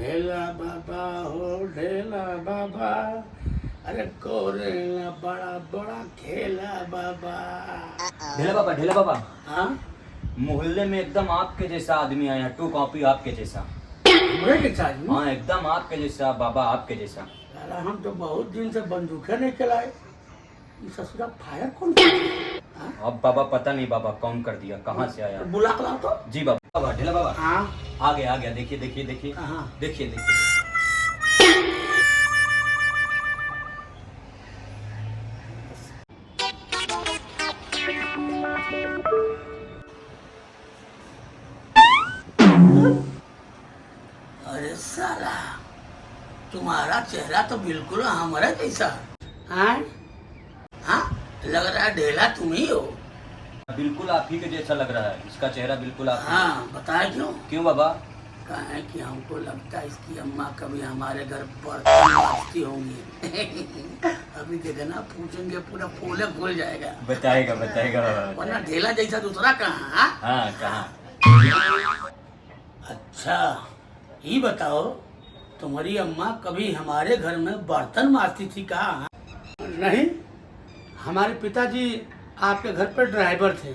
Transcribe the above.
ढेला बाबा हो ढेला बाबा, अरे कोरेला बड़ा बड़ा खेला बाबा। ढेला बाबा हाँ मोहल्ले में एकदम आपके जैसा आदमी आया, टू कॉपी आपके जैसा। हमरे के चाहिए। हाँ एकदम आपके जैसा बाबा, आपके जैसा। साला हम तो बहुत दिन से बंदूकें नहीं चलाए, ये ससुरा फायर कौन कर दिया? हाँ? अब बाबा पता नहीं बाबा कौन कर दिया, कहाँ से आया। बुला के लाओ तो। जी बाबा। बाबा ढेला बाबा हाँ आ गया, देखिए देखिए देखिए कहाँ? देखिए देखिए। अरे साला तुम्हारा चेहरा तो बिल्कुल हमारा जैसा है। हाँ लग रहा है ढेला तुम ही हो। बिल्कुल आप ही के जैसा लग रहा है, इसका चेहरा बिल्कुल आप। हाँ बताए क्यों? क्यों बाबा? कहा है कि हमको लगता है इसकी अम्मा कभी हमारे घर बर्तन मांजती होंगी। अभी देखना पूछेंगे पूरा पोले खुल जाएगा। बताएगा बताएगा बाबा। वरना ढेला जैसा दूसरा कहाँ? हाँ? हाँ कहाँ? अच्छा ये बताओ तुम्हारी अम्मा कभी हमारे घर में बर्तन मारती थी कहा? नहीं, हमारे पिताजी आपके घर पर ड्राइवर थे।